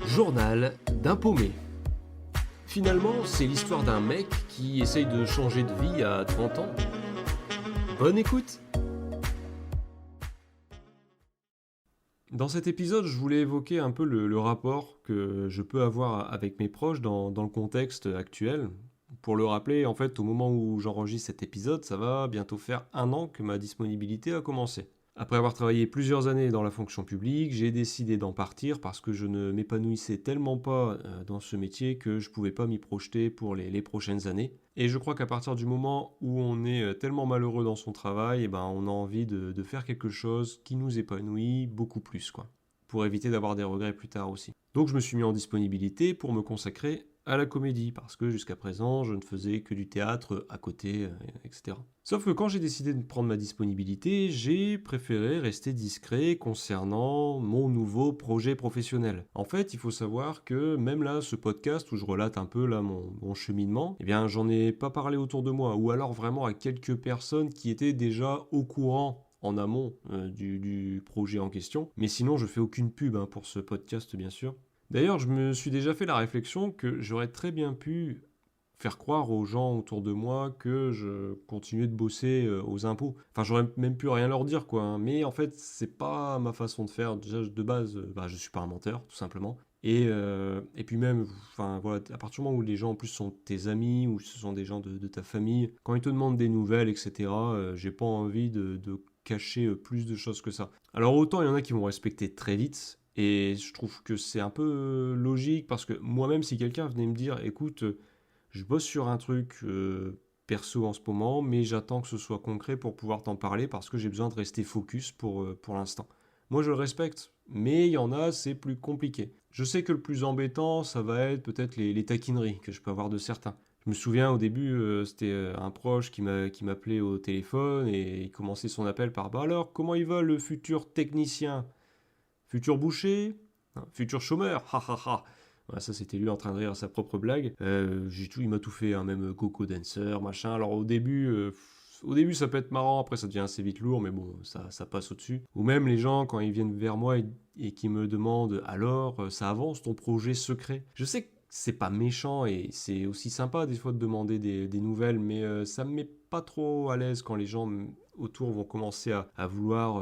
Journal d'un paumé. Finalement, c'est l'histoire d'un mec qui essaye de changer de vie à 30 ans. Bonne écoute! Dans cet épisode, je voulais évoquer un peu le rapport que je peux avoir avec mes proches dans le contexte actuel. Pour le rappeler, en fait, au moment où j'enregistre cet épisode, ça va bientôt faire 1 an que ma disponibilité a commencé. Après avoir travaillé plusieurs années dans la fonction publique, j'ai décidé d'en partir parce que je ne m'épanouissais tellement pas dans ce métier que je ne pouvais pas m'y projeter pour les prochaines années. Et je crois qu'à partir du moment où on est tellement malheureux dans son travail, eh ben, on a envie de faire quelque chose qui nous épanouit beaucoup plus, quoi, pour éviter d'avoir des regrets plus tard aussi. Donc je me suis mis en disponibilité pour me consacrer à la comédie, parce que jusqu'à présent, je ne faisais que du théâtre à côté, etc. Sauf que quand j'ai décidé de prendre ma disponibilité, j'ai préféré rester discret concernant mon nouveau projet professionnel. En fait, il faut savoir que même là, ce podcast où je relate un peu là mon cheminement, eh bien, j'en ai pas parlé autour de moi, ou alors vraiment à quelques personnes qui étaient déjà au courant en amont du projet en question. Mais sinon, je fais aucune pub pour ce podcast, bien sûr. D'ailleurs, je me suis déjà fait la réflexion que j'aurais très bien pu faire croire aux gens autour de moi que je continuais de bosser aux impôts. Enfin, j'aurais même pu rien leur dire, quoi, hein. Mais en fait, c'est pas ma façon de faire. Déjà, de base, je suis pas un menteur, tout simplement. Et puis même, enfin voilà, à partir du moment où les gens en plus sont tes amis ou ce sont des gens de ta famille, quand ils te demandent des nouvelles, etc., j'ai pas envie de cacher plus de choses que ça. Alors autant il y en a qui vont respecter très vite, et je trouve que c'est un peu logique parce que moi-même, si quelqu'un venait me dire, écoute, je bosse sur un truc perso en ce moment, mais j'attends que ce soit concret pour pouvoir t'en parler parce que j'ai besoin de rester focus pour l'instant. Moi, je le respecte, mais il y en a, c'est plus compliqué. Je sais que le plus embêtant, ça va être peut-être les taquineries que je peux avoir de certains. Je me souviens au début, c'était un proche qui m'appelait au téléphone et il commençait son appel par bah alors, comment il va le futur technicien? Futur boucher? Futur chômeur? Ha ha ha! Voilà, ça c'était lui en train de rire à sa propre blague. Il m'a tout fait, hein, même Coco Dancer, machin. Alors au début ça peut être marrant, après ça devient assez vite lourd, mais bon, ça passe au-dessus. Ou même les gens quand ils viennent vers moi et qui me demandent alors, ça avance ton projet secret? Je sais que c'est pas méchant et c'est aussi sympa des fois de demander des nouvelles, mais ça me met pas trop à l'aise quand les gens autour vont commencer à vouloir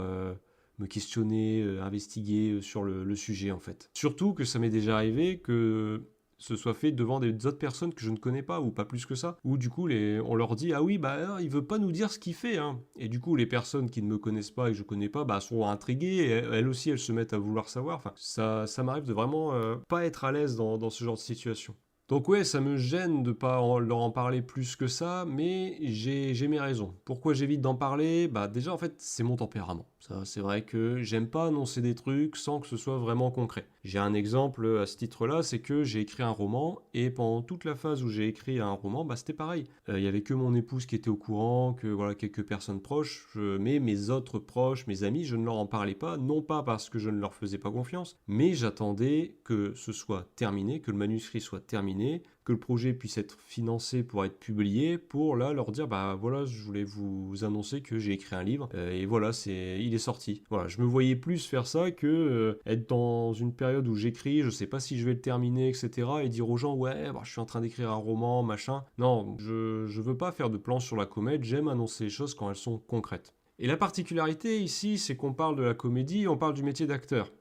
me questionner, investiguer sur le sujet en fait. Surtout que ça m'est déjà arrivé que ce soit fait devant des autres personnes que je ne connais pas ou pas plus que ça, où du coup on leur dit ah oui bah il veut pas nous dire ce qu'il fait hein. Et du coup les personnes qui ne me connaissent pas et que je connais pas sont intriguées et elles aussi elles se mettent à vouloir savoir. Enfin ça m'arrive de vraiment pas être à l'aise dans ce genre de situation. Donc ouais, ça me gêne de pas leur en parler plus que ça, mais j'ai mes raisons. Pourquoi j'évite d'en parler? Bah déjà en fait c'est mon tempérament. Ça c'est vrai que j'aime pas annoncer des trucs sans que ce soit vraiment concret. J'ai un exemple à ce titre-là, c'est que j'ai écrit un roman et pendant toute la phase où j'ai écrit un roman, bah c'était pareil. Il y avait que mon épouse qui était au courant, que voilà quelques personnes proches, mais mes autres proches, mes amis, je ne leur en parlais pas, non pas parce que je ne leur faisais pas confiance, mais j'attendais que ce soit terminé, que le manuscrit soit terminé, que le projet puisse être financé pour être publié, pour là leur dire bah voilà je voulais vous annoncer que j'ai écrit un livre et voilà il est sorti. Voilà, je me voyais plus faire ça que être dans une période où j'écris, je sais pas si je vais le terminer, etc. et dire aux gens ouais bah, je suis en train d'écrire un roman, machin. Non, je veux pas faire de plans sur la comète, j'aime annoncer les choses quand elles sont concrètes. Et la particularité ici, c'est qu'on parle de la comédie, on parle du métier d'acteur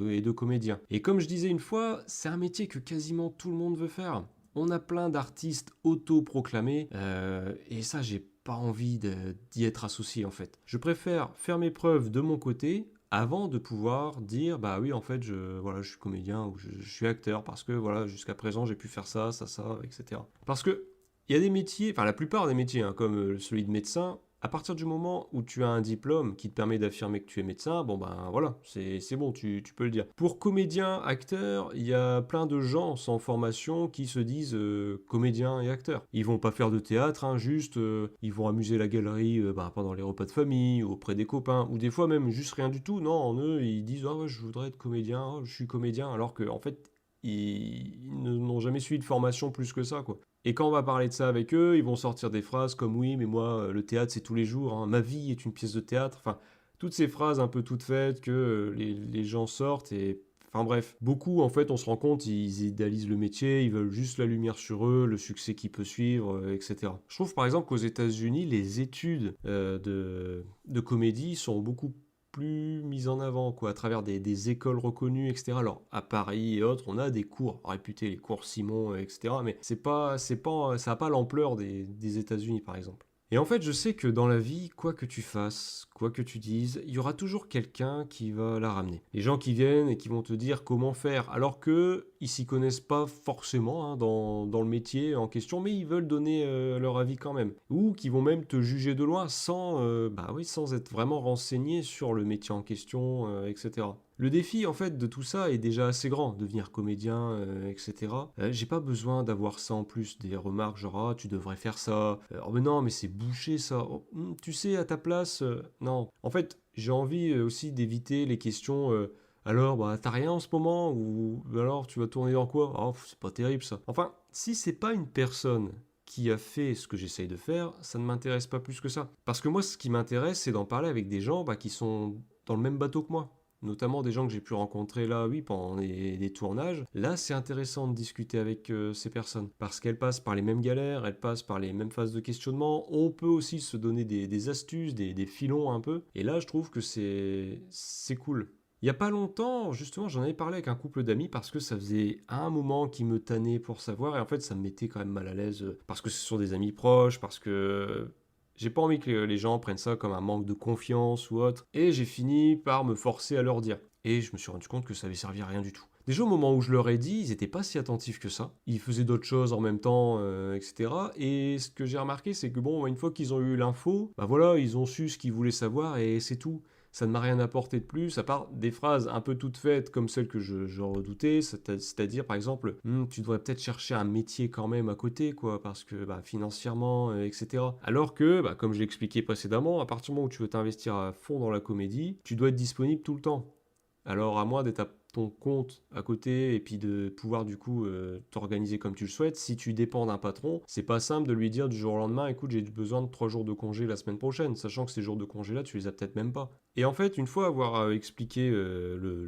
et de comédien. Et comme je disais une fois, c'est un métier que quasiment tout le monde veut faire. On a plein d'artistes auto-proclamés, et ça, j'ai pas envie d'y être associé en fait. Je préfère faire mes preuves de mon côté avant de pouvoir dire bah oui en fait je suis comédien ou je suis acteur parce que voilà jusqu'à présent j'ai pu faire ça, ça, ça, etc. Parce que il y a des métiers, enfin la plupart des métiers, hein, comme celui de médecin, à partir du moment où tu as un diplôme qui te permet d'affirmer que tu es médecin, bon ben voilà, c'est bon, tu peux le dire. Pour comédien, acteur, il y a plein de gens sans formation qui se disent comédien et acteur. Ils vont pas faire de théâtre, hein, juste ils vont amuser la galerie pendant les repas de famille, auprès des copains, ou des fois même juste rien du tout. Non, en eux, ils disent ah ouais, je voudrais être comédien, oh, je suis comédien, alors que en fait ils n'ont jamais suivi de formation plus que ça, quoi. Et quand on va parler de ça avec eux, ils vont sortir des phrases comme oui, mais moi, le théâtre, c'est tous les jours, hein, ma vie est une pièce de théâtre. Enfin, toutes ces phrases un peu toutes faites que les gens sortent et Enfin bref, beaucoup en fait, on se rend compte, ils idéalisent le métier, ils veulent juste la lumière sur eux, le succès qui peut suivre, etc. Je trouve par exemple qu'aux États-Unis, les études de comédie sont beaucoup plus mises en avant, quoi, à travers des écoles reconnues, etc. Alors à Paris et autres, on a des cours réputés, les cours Simon, etc. Mais ça n'a pas l'ampleur des États-Unis, par exemple. Et en fait, je sais que dans la vie, quoi que tu fasses, quoi que tu dises, il y aura toujours quelqu'un qui va la ramener. Les gens qui viennent et qui vont te dire comment faire, alors que ils s'y connaissent pas forcément hein, dans le métier en question, mais ils veulent donner leur avis quand même. Ou qui vont même te juger de loin sans être vraiment renseigné sur le métier en question, etc. Le défi en fait de tout ça est déjà assez grand, devenir comédien, etc. J'ai pas besoin d'avoir ça en plus, des remarques genre ah tu devrais faire ça, oh mais non mais c'est bouché ça. Oh, tu sais à ta place, non. En fait j'ai envie aussi d'éviter les questions alors bah t'as rien en ce moment ou alors tu vas tourner dans quoi? Oh c'est pas terrible ça. Enfin si c'est pas une personne qui a fait ce que j'essaye de faire, ça ne m'intéresse pas plus que ça. Parce que moi ce qui m'intéresse c'est d'en parler avec des gens qui sont dans le même bateau que moi, notamment des gens que j'ai pu rencontrer là, oui, pendant des tournages. Là, c'est intéressant de discuter avec ces personnes parce qu'elles passent par les mêmes galères, elles passent par les mêmes phases de questionnement. On peut aussi se donner des astuces, des filons un peu. Et là, je trouve que c'est cool. Il y a pas longtemps, justement, j'en avais parlé avec un couple d'amis parce que ça faisait un moment qu'ils me tannaient pour savoir et en fait, ça me mettait quand même mal à l'aise parce que ce sont des amis proches, parce que j'ai pas envie que les gens prennent ça comme un manque de confiance ou autre. Et j'ai fini par me forcer à leur dire. Et je me suis rendu compte que ça avait servi à rien du tout. Déjà au moment où je leur ai dit, ils étaient pas si attentifs que ça. Ils faisaient d'autres choses en même temps, etc. Et ce que j'ai remarqué, c'est que bon, une fois qu'ils ont eu l'info, bah voilà, ils ont su ce qu'ils voulaient savoir et c'est tout. Ça ne m'a rien apporté de plus, à part des phrases un peu toutes faites comme celles que je redoutais, c'est-à-dire par exemple, tu devrais peut-être chercher un métier quand même à côté, quoi, parce que financièrement, etc. Alors que, comme je l'ai expliqué précédemment, à partir du moment où tu veux t'investir à fond dans la comédie, tu dois être disponible tout le temps. Alors à moins d'être à ton compte à côté et puis de pouvoir du coup t'organiser comme tu le souhaites, si tu dépends d'un patron, c'est pas simple de lui dire du jour au lendemain, écoute, j'ai besoin de 3 jours de congé la semaine prochaine, sachant que ces jours de congé là, tu les as peut-être même pas. Et en fait, une fois avoir expliqué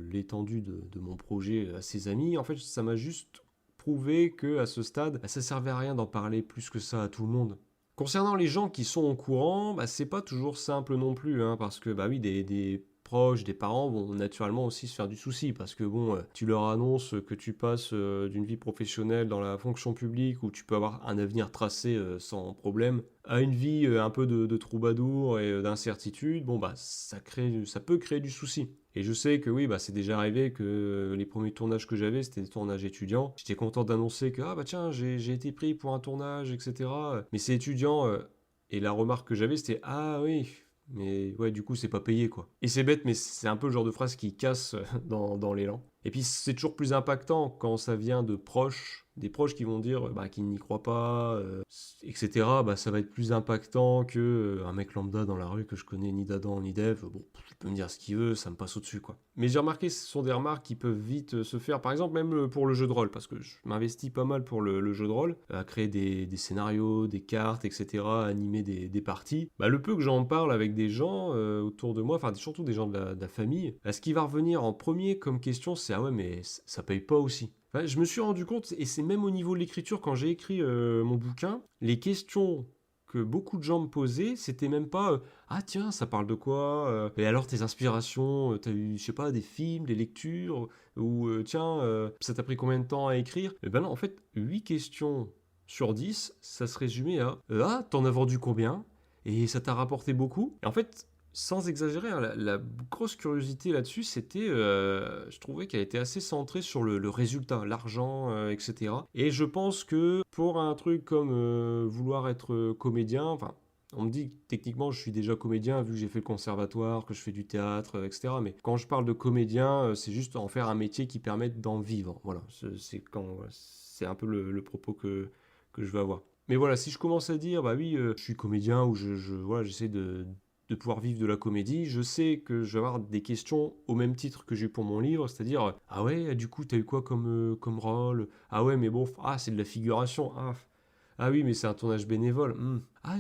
l'étendue de mon projet à ses amis, en fait, ça m'a juste prouvé que à ce stade, ça servait à rien d'en parler plus que ça à tout le monde. Concernant les gens qui sont au courant, c'est pas toujours simple non plus, hein, parce que oui, des proches, des parents vont naturellement aussi se faire du souci, parce que bon, tu leur annonces que tu passes d'une vie professionnelle dans la fonction publique où tu peux avoir un avenir tracé sans problème, à une vie un peu de troubadour et d'incertitude, bon ça peut créer du souci. Et je sais que oui, c'est déjà arrivé que les premiers tournages que j'avais, c'était des tournages étudiants. J'étais content d'annoncer que, ah bah tiens, j'ai été pris pour un tournage, etc. Mais c'est étudiant, et la remarque que j'avais, c'était, ah oui, mais ouais, du coup, c'est pas payé, quoi. Et c'est bête, mais c'est un peu le genre de phrase qui casse dans l'élan. Et puis, c'est toujours plus impactant quand ça vient de proches, des proches qui vont dire qu'ils n'y croient pas, etc. Ça va être plus impactant que un mec lambda dans la rue que je connais ni d'Adam ni d'Ève. Bon, il peut me dire ce qu'il veut, ça me passe au-dessus, quoi. Mais j'ai remarqué, ce sont des remarques qui peuvent vite se faire, par exemple, même pour le jeu de rôle, parce que je m'investis pas mal pour le jeu de rôle, à créer des scénarios, des cartes, etc., à animer des parties. Le peu que j'en parle avec des gens autour de moi, enfin, surtout des gens de la famille, ce qui va revenir en premier comme question, c'est ah ouais, mais ça paye pas aussi. Enfin, je me suis rendu compte, et c'est même au niveau de l'écriture, quand j'ai écrit mon bouquin, les questions que beaucoup de gens me posaient, c'était même pas ah tiens, ça parle de quoi et alors tes inspirations, t'as eu, je sais pas, des films, des lectures, ou tiens, ça t'a pris combien de temps à écrire? Et ben non, en fait, 8 questions sur 10, ça se résumait à ah, t'en as vendu combien? Et ça t'a rapporté beaucoup? Et en fait, sans exagérer, hein, la grosse curiosité là-dessus, c'était, je trouvais qu'elle était assez centrée sur le résultat, l'argent, etc. Et je pense que pour un truc comme vouloir être comédien, enfin, on me dit que techniquement je suis déjà comédien vu que j'ai fait le conservatoire, que je fais du théâtre, etc. Mais quand je parle de comédien, c'est juste en faire un métier qui permette d'en vivre. Voilà, c'est un peu le propos que je veux avoir. Mais voilà, si je commence à dire, bah oui, je suis comédien ou voilà, j'essaie de pouvoir vivre de la comédie, je sais que je vais avoir des questions au même titre que j'ai eu pour mon livre, c'est-à-dire, ah ouais, du coup, t'as eu quoi comme rôle? Ah ouais, mais bon, ah, c'est de la figuration, ah. Ah oui, mais c'est un tournage bénévole. Ah,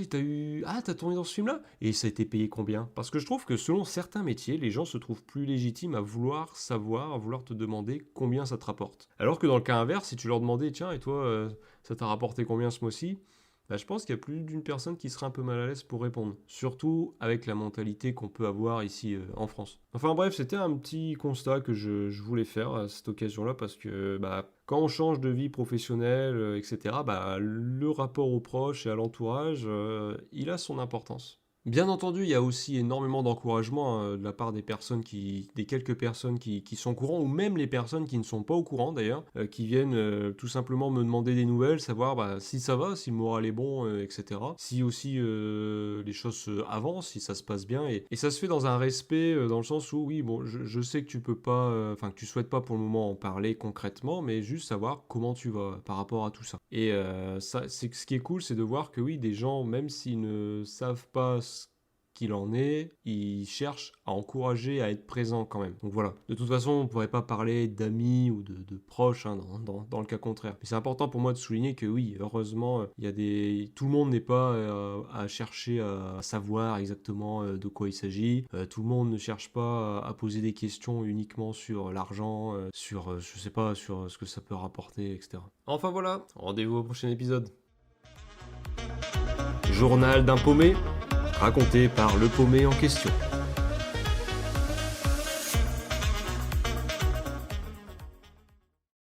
t'as tourné dans ce film-là? Et ça a été payé combien? Parce que je trouve que selon certains métiers, les gens se trouvent plus légitimes à vouloir savoir, à vouloir te demander combien ça te rapporte. Alors que dans le cas inverse, si tu leur demandais, tiens, et toi, ça t'a rapporté combien ce mois-ci? Bah, je pense qu'il y a plus d'une personne qui serait un peu mal à l'aise pour répondre. Surtout avec la mentalité qu'on peut avoir ici en France. Enfin bref, c'était un petit constat que je voulais faire à cette occasion-là parce que bah, quand on change de vie professionnelle, etc., bah, le rapport aux proches et à l'entourage, il a son importance. Bien entendu, il y a aussi énormément d'encouragement de la part des quelques personnes qui sont au courant, ou même les personnes qui ne sont pas au courant d'ailleurs, qui viennent tout simplement me demander des nouvelles, savoir bah, si ça va, si le moral est bon, etc. Si aussi les choses avancent, si ça se passe bien, et ça se fait dans un respect, dans le sens où oui, bon, je sais que tu peux pas, enfin que tu souhaites pas pour le moment en parler concrètement, mais juste savoir comment tu vas par rapport à tout ça. Et ça, c'est ce qui est cool, c'est de voir que oui, des gens, même s'ils ne savent pas ce qu'il en est, ils cherchent à encourager, à être présents quand même. Donc voilà. De toute façon, on ne pourrait pas parler d'amis ou de proches hein, dans le cas contraire. Mais c'est important pour moi de souligner que oui, heureusement, tout le monde n'est pas à chercher à savoir exactement de quoi il s'agit. Tout le monde ne cherche pas à poser des questions uniquement sur l'argent, sur, je sais pas, sur ce que ça peut rapporter, etc. Enfin voilà, rendez-vous au prochain épisode. Journal d'un paumé, raconté par le paumé en question.